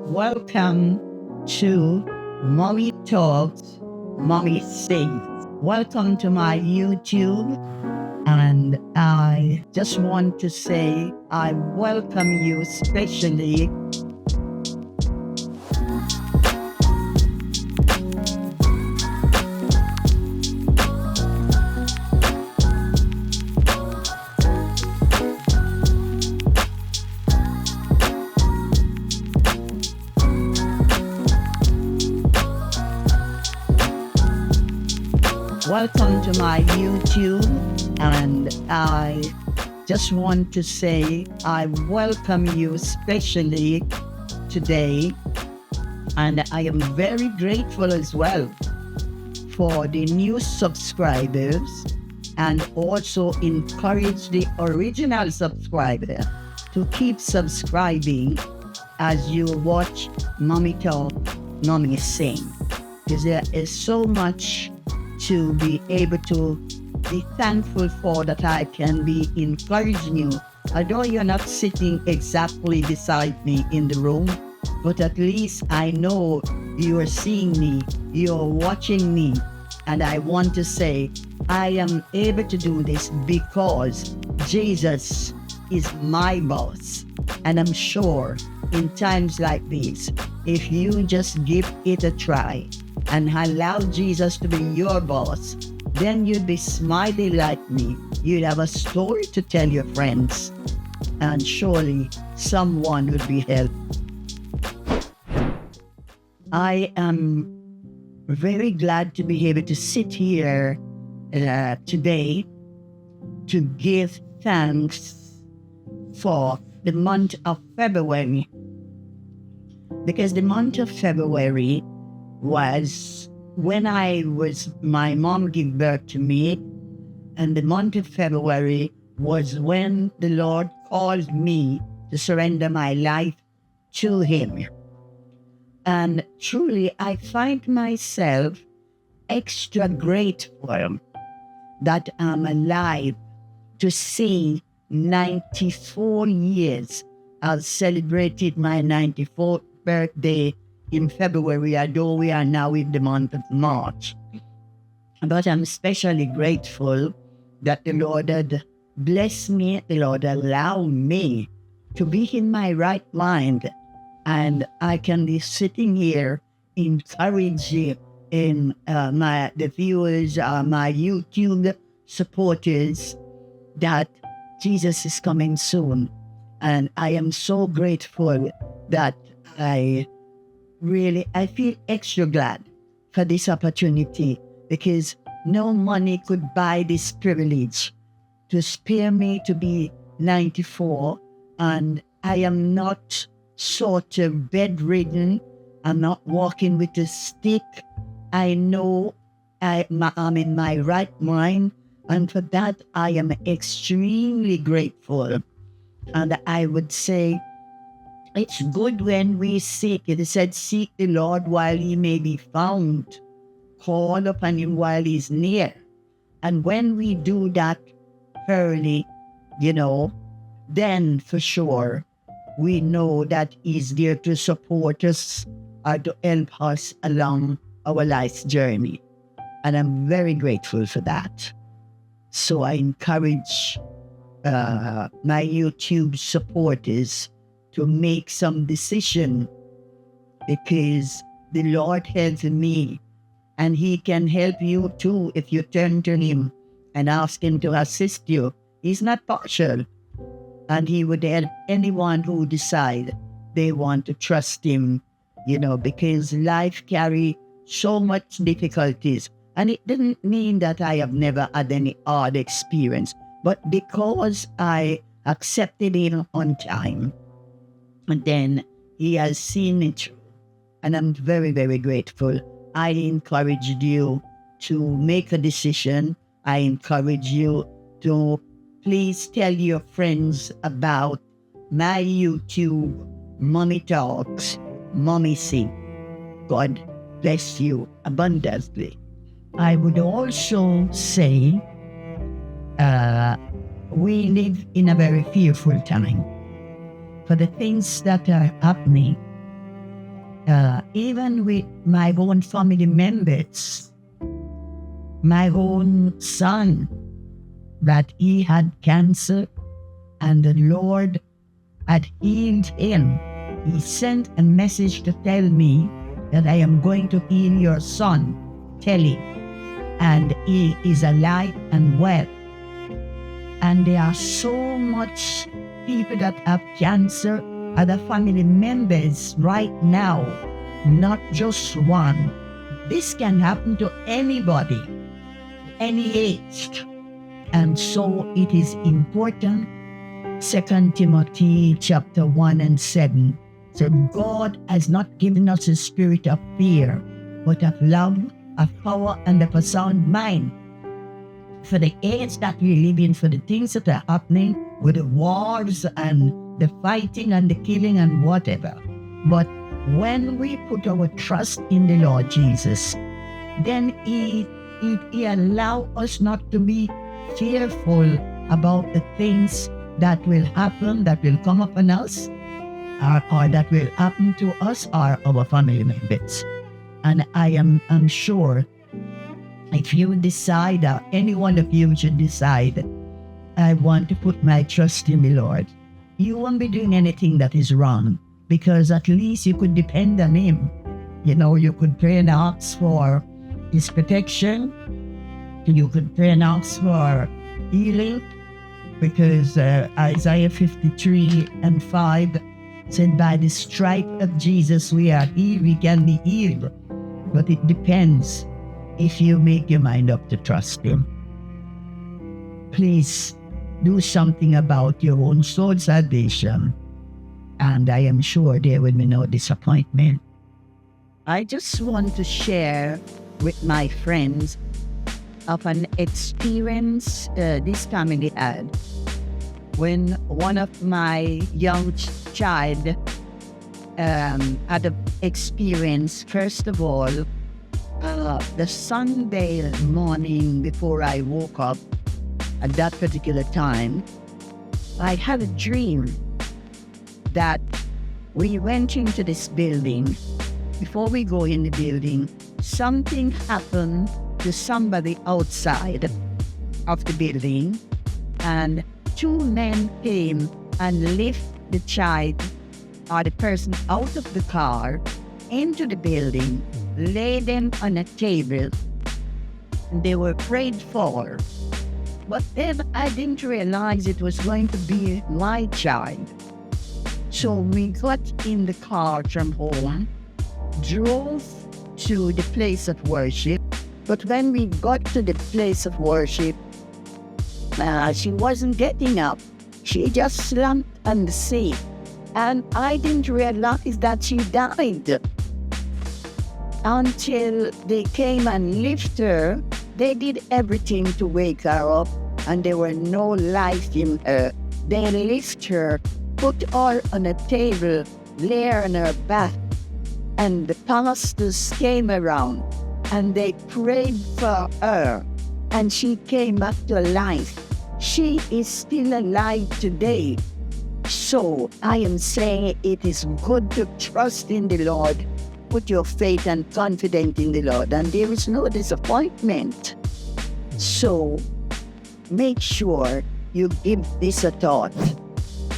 Welcome to Mommy Talks, Mommy Sings. Welcome to my YouTube. And I just want to say I welcome you especially. Welcome to my YouTube, and I just want to say I welcome you especially today, and I am very grateful as well for the new subscribers, and also encourage the original subscriber to keep subscribing as you watch Mommy Talk, Mommy Sing, because there is so much to be able to be thankful for, that I can be encouraging you. Although you're not sitting exactly beside me in the room, but at least I know you are seeing me, you're watching me. And I want to say, I am able to do this because Jesus is my boss. And I'm sure in times like this, if you just give it a try, and allow Jesus to be your boss, then you'd be smiling like me. You'd have a story to tell your friends, and surely someone would be helped. I am very glad to be able to sit here today to give thanks for the month of February, because the month of February was when my mom gave birth to me, and the month of February was when the Lord called me to surrender my life to Him. And truly, I find myself extra grateful that I'm alive to see 94 years. I've celebrated my 94th birthday in February, although we are now in the month of March. But I'm especially grateful that the Lord had blessed me, the Lord allowed me to be in my right mind, and I can be sitting here encouraging the viewers, my YouTube supporters, that Jesus is coming soon. And I am so grateful that I feel extra glad for this opportunity, because no money could buy this privilege to spare me to be 94, and I am not sort of bedridden. I'm not walking with a stick. I know I'm in my right mind, and for that I am extremely grateful. And I would say, it's good when we seek. It said, seek the Lord while He may be found. Call upon Him while He's near. And when we do that early, then for sure, we know that He's there to support us or to help us along our life's journey. And I'm very grateful for that. So I encourage my YouTube supporters to make some decision, because the Lord helps me, and He can help you too if you turn to Him and ask Him to assist you. He's not partial, and He would help anyone who decide they want to trust Him, because life carry so much difficulties. And it didn't mean that I have never had any hard experience, but because I accepted Him on time, and then He has seen me through. And I'm very, very grateful. I encouraged you to make a decision. I encourage you to please tell your friends about my YouTube, Mommy Talks, Mommy Sing. God bless you abundantly. I would also say we live in a very fearful time. For the things that are happening, even with my own family members, my own son, that he had cancer and the Lord had healed him. He sent a message to tell me that I am going to heal your son, Telly, and he is alive and well. And there are so much people that have cancer, other family members right now, not just one. This can happen to anybody, any age. And so it is important. 2 Timothy chapter 1 and 7 said, God has not given us a spirit of fear, but of love, of power, and of a sound mind. For the age that we live in, for the things that are happening with the wars and the fighting and the killing and whatever. But when we put our trust in the Lord Jesus, then He allows us not to be fearful about the things that will happen, that will come upon us, or that will happen to us or our family members. And I'm sure if you decide, or any one of you should decide, I want to put my trust in the Lord, you won't be doing anything that is wrong, because at least you could depend on Him. You know, you could pray and ask for His protection. You could pray and ask for healing, because Isaiah 53 and 5 said, by the stripe of Jesus we are healed, we can be healed. But it depends if you make your mind up to trust Him. Please do something about your own soul salvation, and I am sure there will be no disappointment. I just want to share with my friends of an experience this family had when one of my young child had an experience. First of all, the Sunday morning before I woke up, at that particular time, I had a dream that we went into this building. Before we go in the building, something happened to somebody outside of the building, and two men came and lifted the child or the person out of the car into the building, laid them on a table, and they were prayed for. But then I didn't realize it was going to be my child. So we got in the car from home, drove to the place of worship. But when we got to the place of worship, she wasn't getting up. She just slumped on the seat. And I didn't realize that she died until they came and lifted her. They did everything to wake her up, and there were no life in her. They lifted her, put her on a table, lay her on her back, and the pastors came around and they prayed for her, and she came back to life. She is still alive today. So I am saying it is good to trust in the Lord. Put your faith and confidence in the Lord, and there is no disappointment. So make sure you give this a thought.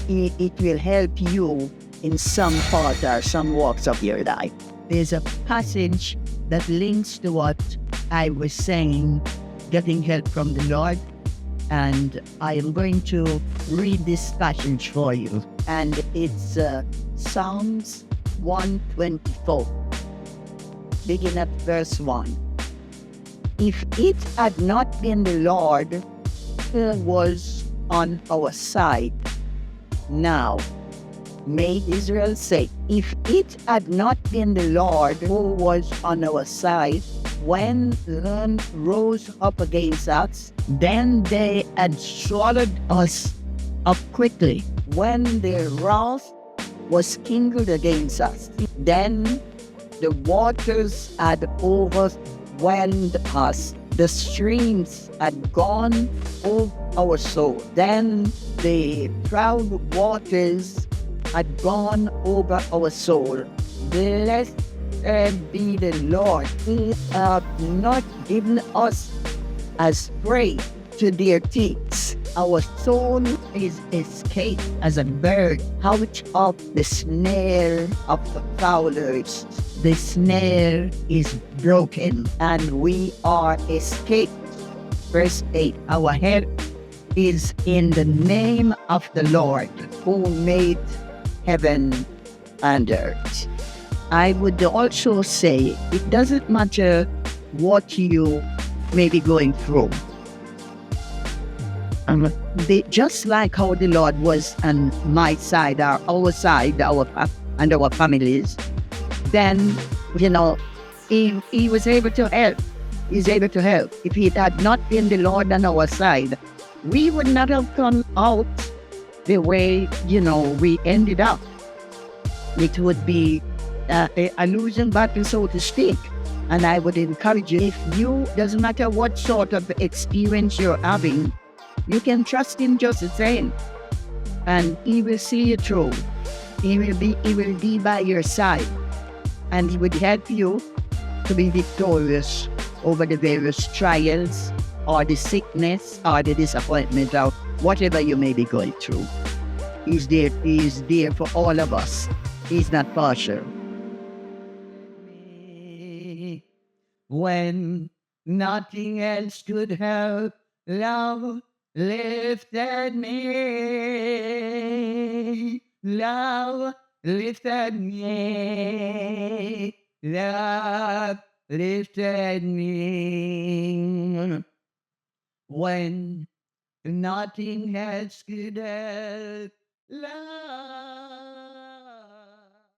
It will help you in some part or some walks of your life. There's a passage that links to what I was saying, getting help from the Lord. And I am going to read this passage for you. And it's Psalms 124, begin at verse 1. If it had not been the Lord who was on our side, now may Israel say, if it had not been the Lord who was on our side, when none rose up against us, then they had swallowed us up quickly. When their wrath was kindled against us, then the waters had overwhelmed us. The streams had gone over our soul. Then the proud waters had gone over our soul. Blessed be the Lord. He has not given us as prey to their teeth. Our soul is escaped as a bird out of the snare of the fowlers. The snare is broken and we are escaped. Verse 8, our head is in the name of the Lord who made heaven and earth. I would also say it doesn't matter what you may be going through. Just like how the Lord was on my side, our side, and our families, then, he was able to help. He's able to help. If it had not been the Lord on our side, we would not have come out the way, we ended up. It would be a losing battle, so to speak. And I would encourage you, doesn't matter what sort of experience you're having, you can trust him just the same. And he will see you through. He will be by your side. And he would help you to be victorious over the various trials or the sickness or the disappointment or whatever you may be going through. He's there for all of us. He's not partial. When nothing else could help, love lifted me. Love lifted me. Love lifted me. When nothing else could help, love